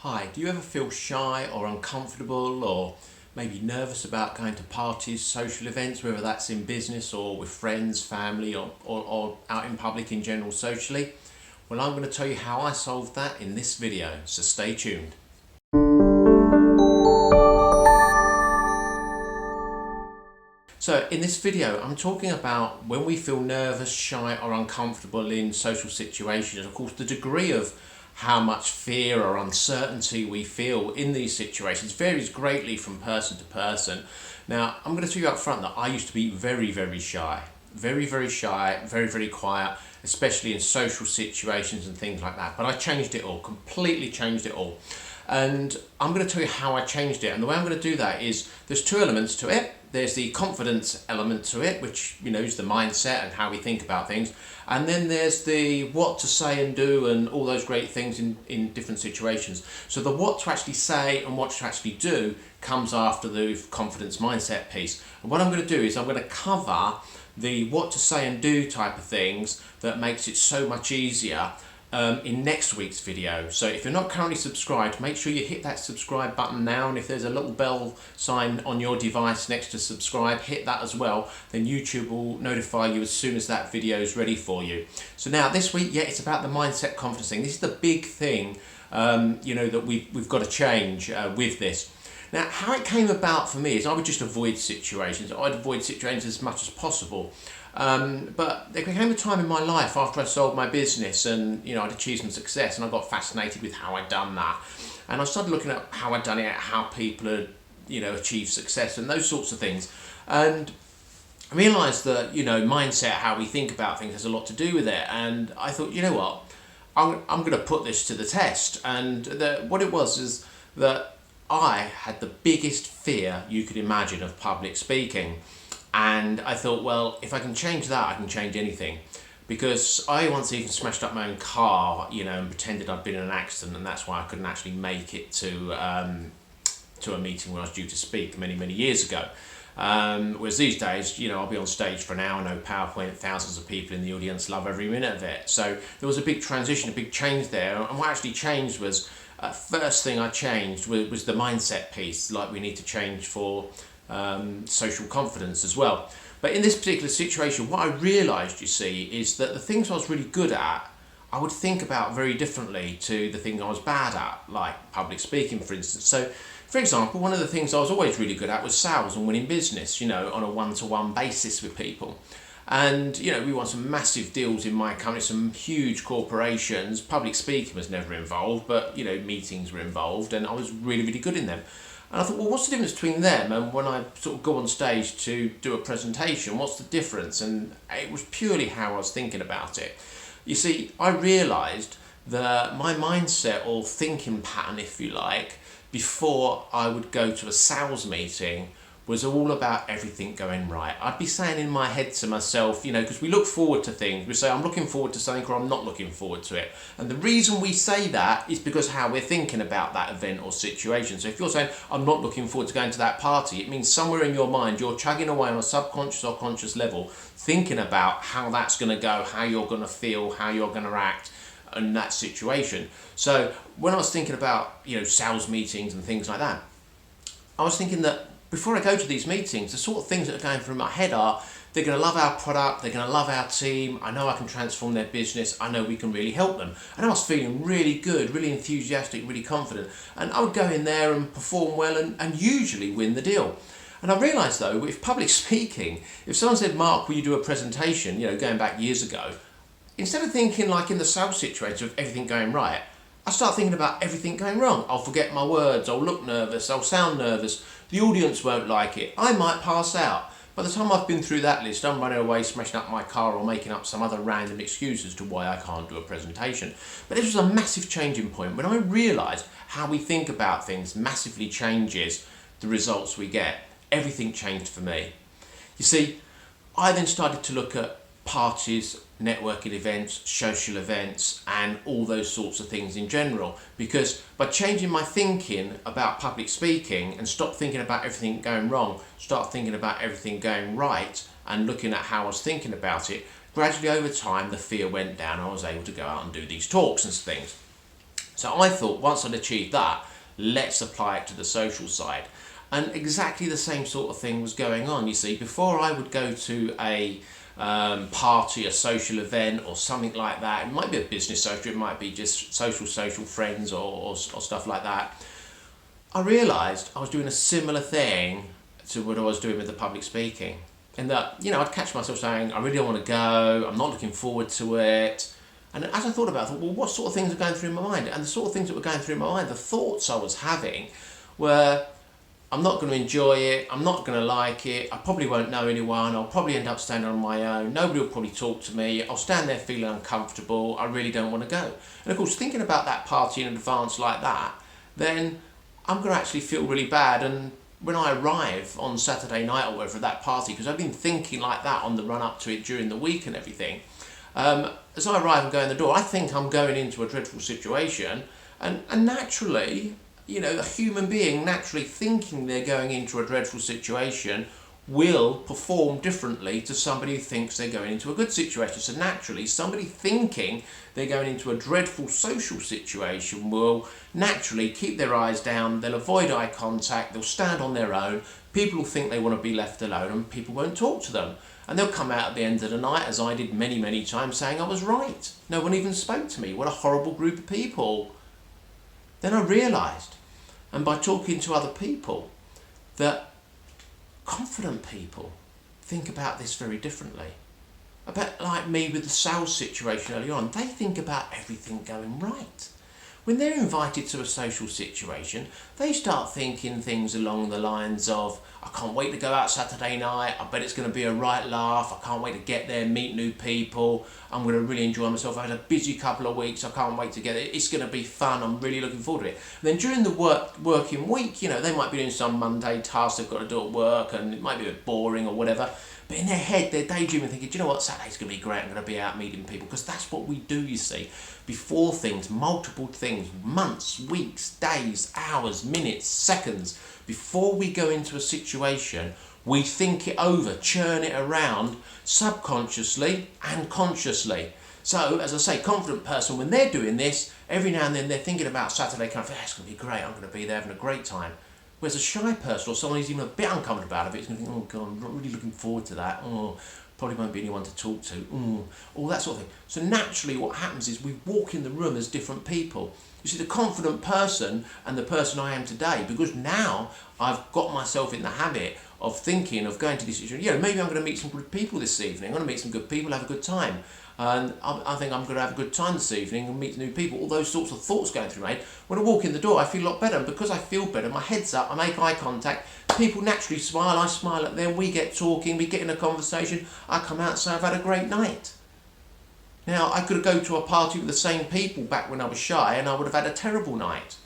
Hi, do you ever feel shy or uncomfortable or maybe nervous about going to parties, social events, whether that's in business or with friends, family, or out in public in general socially? Well, I'm going to tell you how I solved that in this video, so stay tuned. So in this video, I'm talking about when we feel nervous, shy or uncomfortable in social situations. Of course, the degree of how much fear or uncertainty we feel in these situations varies greatly from person to person. Now, I'm going to tell you up front that I used to be very, very shy. Very shy, very quiet, especially in social situations and things like that. But I changed it all, completely changed it all. And I'm going to tell you how I changed it. And the way I'm going to do that is there's two elements to it. There's the confidence element to it, which is the mindset and how we think about things. And then there's the what to say and do and all those great things in different situations. So the what to actually say and what to actually do comes after the confidence mindset piece. And what I'm going to do is I'm going to cover the what to say and do type of things that makes it so much easier in next week's video. So if you're not currently subscribed, make sure you hit that subscribe button now, and if there's a little bell sign on your device next to subscribe, hit that as well. Then YouTube will notify you as soon as that video is ready for you. So now this week, it's about the mindset confidence thing. This is the big thing that we've got to change with this. Now, how it came about for me is I would just avoid situations. I'd avoid situations as much as possible. But there came a time in my life after I sold my business and I'd achieved some success, and I got fascinated with how I'd done that. And I started looking at how I'd done it, how people had achieved success and those sorts of things. And I realised that mindset, how we think about things, has a lot to do with it. And I thought, what, I'm going to put this to the test. And what it was is that I had the biggest fear you could imagine of public speaking. And I thought, well, if I can change that, I can change anything. Because I once even smashed up my own car, and pretended I'd been in an accident, and that's why I couldn't actually make it to a meeting where I was due to speak many years ago. Whereas these days, I'll be on stage for an hour, no PowerPoint, thousands of people in the audience, love every minute of it. So there was a big transition, a big change there. And what actually changed was, first thing I changed was the mindset piece, like we need to change for social confidence as well. But in this particular situation, what I realised, is that the things I was really good at, I would think about very differently to the thing I was bad at, like public speaking, for instance. So, for example, one of the things I was always really good at was sales and winning business, on a one-to-one basis with people. And, we won some massive deals in my company, some huge corporations. Public speaking was never involved, but, meetings were involved, and I was really good in them. And I thought, well, what's the difference between them and when I sort of go on stage to do a presentation? What's the difference? And it was purely how I was thinking about it. You see, I realised that my mindset or thinking pattern, if you like, before I would go to a sales meeting was all about everything going right. I'd be saying in my head to myself, because we look forward to things. We say, I'm looking forward to something, or I'm not looking forward to it. And the reason we say that is because how we're thinking about that event or situation. So if you're saying, I'm not looking forward to going to that party, it means somewhere in your mind, you're chugging away on a subconscious or conscious level, thinking about how that's going to go, how you're going to feel, how you're going to act in that situation. So when I was thinking about, sales meetings and things like that, I was thinking that before I go to these meetings, the sort of things that are going through my head are, they're going to love our product, they're going to love our team, I know I can transform their business, I know we can really help them. And I was feeling really good, really enthusiastic, really confident. And I would go in there and perform well and usually win the deal. And I realised though, with public speaking, if someone said, Mark, will you do a presentation, going back years ago, instead of thinking like in the sales situation of everything going right, I start thinking about everything going wrong. I'll forget my words, I'll look nervous, I'll sound nervous, the audience won't like it, I might pass out. By the time I've been through that list, I'm running away, smashing up my car or making up some other random excuse as to why I can't do a presentation. But this was a massive changing point. When I realised how we think about things massively changes the results we get, everything changed for me. You see, I then started to look at parties, networking events, social events, and all those sorts of things in general. Because by changing my thinking about public speaking and stop thinking about everything going wrong, start thinking about everything going right and looking at how I was thinking about it, gradually over time the fear went down. I was able to go out and do these talks and things. So I thought once I'd achieved that, let's apply it to the social side. And exactly the same sort of thing was going on. You see, before I would go to a party, a social event or something like that, it might be a business social, it might be just social friends or stuff like that, I realised I was doing a similar thing to what I was doing with the public speaking. And that, I'd catch myself saying, I really don't want to go, I'm not looking forward to it. And as I thought about it, I thought, well, what sort of things are going through my mind? And the sort of things that were going through my mind, the thoughts I was having were, I'm not going to enjoy it, I'm not going to like it, I probably won't know anyone, I'll probably end up standing on my own, nobody will probably talk to me, I'll stand there feeling uncomfortable, I really don't want to go. And of course, thinking about that party in advance like that, then I'm going to actually feel really bad. And when I arrive on Saturday night or whatever at that party, because I've been thinking like that on the run up to it during the week and everything, as I arrive and go in the door, I think I'm going into a dreadful situation, and naturally, a human being naturally thinking they're going into a dreadful situation will perform differently to somebody who thinks they're going into a good situation. So naturally, somebody thinking they're going into a dreadful social situation will naturally keep their eyes down, they'll avoid eye contact, they'll stand on their own, people will think they want to be left alone and people won't talk to them. And they'll come out at the end of the night, as I did many, many times, saying I was right. No one even spoke to me. What a horrible group of people. Then I realised, and by talking to other people, that confident people think about this very differently. A bit like me with the sales situation earlier on, they think about everything going right. When they're invited to a social situation, they start thinking things along the lines of, I can't wait to go out Saturday night, I bet it's going to be a right laugh, I can't wait to get there, meet new people, I'm going to really enjoy myself, I've had a busy couple of weeks, I can't wait to get there, it's going to be fun, I'm really looking forward to it. And then during the working week, they might be doing some mundane task they've got to do at work, and it might be a bit boring or whatever, but in their head, they're daydreaming, thinking, do you know what, Saturday's going to be great, I'm going to be out meeting people, because that's what we do, you see. Before things, multiple things, months, weeks, days, hours, minutes, seconds, before we go into a situation, we think it over, churn it around, subconsciously and consciously. So, as I say, confident person, when they're doing this, every now and then they're thinking about Saturday, kind of, it's going to be great, I'm going to be there having a great time. Whereas a shy person or someone who's even a bit uncomfortable about it is going to think, oh God, I'm not really looking forward to that. Oh, probably won't be anyone to talk to. All that sort of thing. So naturally what happens is we walk in the room as different people. You see, the confident person and the person I am today, because now I've got myself in the habit of thinking of going to this situation. Maybe I'm going to meet some good people this evening. I'm going to meet some good people, have a good time. And I think I'm going to have a good time this evening and meet new people. All those sorts of thoughts going through my head. When I walk in the door, I feel a lot better. And because I feel better, my head's up, I make eye contact. People naturally smile. I smile at them. We get talking. We get in a conversation. I come out and say I've had a great night. Now, I could go to a party with the same people back when I was shy and I would have had a terrible night.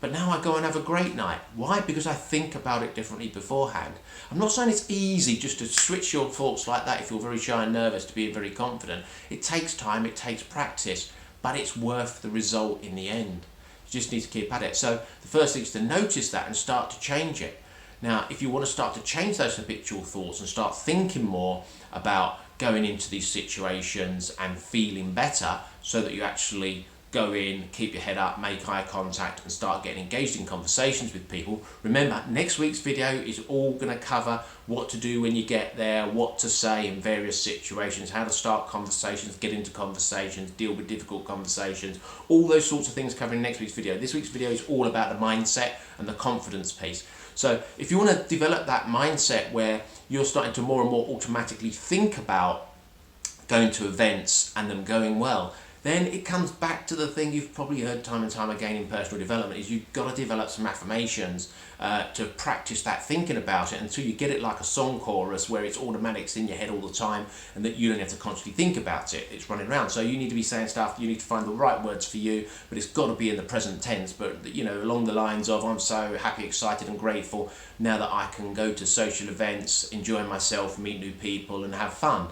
But now I go and have a great night. Why? Because I think about it differently beforehand. I'm not saying it's easy just to switch your thoughts like that if you're very shy and nervous to be very confident. It takes time, it takes practice, but it's worth the result in the end. You just need to keep at it. So the first thing is to notice that and start to change it. Now, if you want to start to change those habitual thoughts and start thinking more about going into these situations and feeling better so that you actually go in, keep your head up, make eye contact and start getting engaged in conversations with people. Remember, next week's video is all going to cover what to do when you get there, what to say in various situations, how to start conversations, get into conversations, deal with difficult conversations, all those sorts of things covered in next week's video. This week's video is all about the mindset and the confidence piece. So if you want to develop that mindset where you're starting to more and more automatically think about going to events and them going well, then it comes back to the thing you've probably heard time and time again in personal development, is you've got to develop some affirmations to practice that thinking about it until you get it like a song chorus where it's automatic, it's in your head all the time and that you don't have to constantly think about it, it's running around. So you need to be saying stuff, you need to find the right words for you, but it's got to be in the present tense, but along the lines of, I'm so happy, excited and grateful now that I can go to social events, enjoy myself, meet new people and have fun.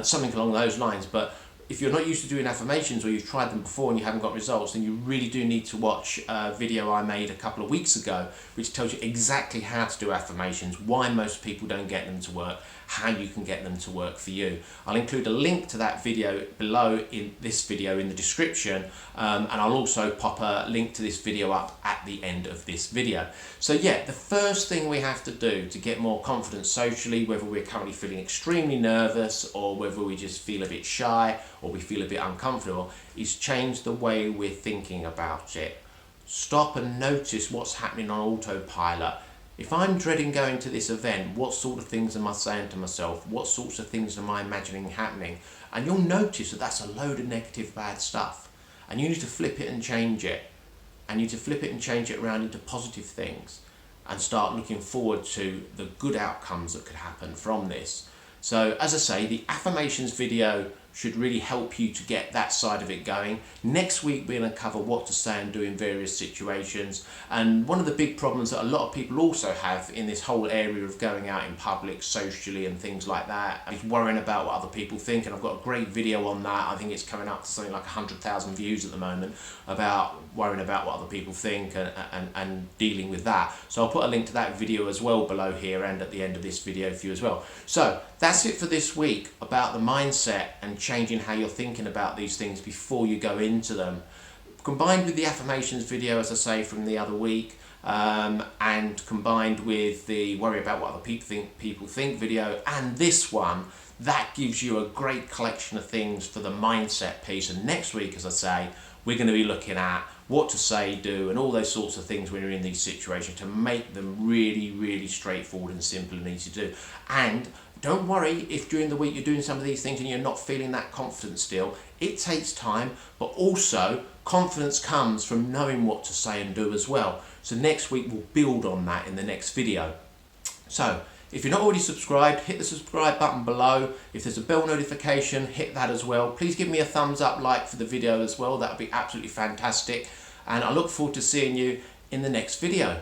Something along those lines. But if you're not used to doing affirmations, or you've tried them before and you haven't got results, then you really do need to watch a video I made a couple of weeks ago, which tells you exactly how to do affirmations, why most people don't get them to work, how you can get them to work for you. I'll include a link to that video below in this video in the description, and I'll also pop a link to this video up at the end of this video. So yeah, the first thing we have to do to get more confidence socially, whether we're currently feeling extremely nervous or whether we just feel a bit shy or we feel a bit uncomfortable, is change the way we're thinking about it. Stop and notice what's happening on autopilot. If I'm dreading going to this event, what sort of things am I saying to myself? What sorts of things am I imagining happening? And you'll notice that that's a load of negative, bad stuff. And you need to flip it and change it. And you need to flip it and change it around into positive things and start looking forward to the good outcomes that could happen from this. So as I say, the affirmations video should really help you to get that side of it going. Next week we're going to cover what to say and do in various situations. And one of the big problems that a lot of people also have in this whole area of going out in public socially and things like that is worrying about what other people think. And I've got a great video on that. I think it's coming up to something like 100,000 views at the moment, about worrying about what other people think and dealing with that. So I'll put a link to that video as well below here and at the end of this video for you as well. So that's it for this week about the mindset and changing how you're thinking about these things before you go into them. Combined with the affirmations video, as I say, from the other week, and combined with the worry about what other people think video and this one, that gives you a great collection of things for the mindset piece. And next week, as I say, we're going to be looking at what to say, do, and all those sorts of things when you're in these situations to make them really, really straightforward and simple and easy to do. And don't worry if during the week you're doing some of these things and you're not feeling that confident still. It takes time, but also confidence comes from knowing what to say and do as well. So next week we'll build on that in the next video. So if you're not already subscribed, hit the subscribe button below. If there's a bell notification, hit that as well. Please give me a thumbs up like for the video as well. That would be absolutely fantastic. And I look forward to seeing you in the next video.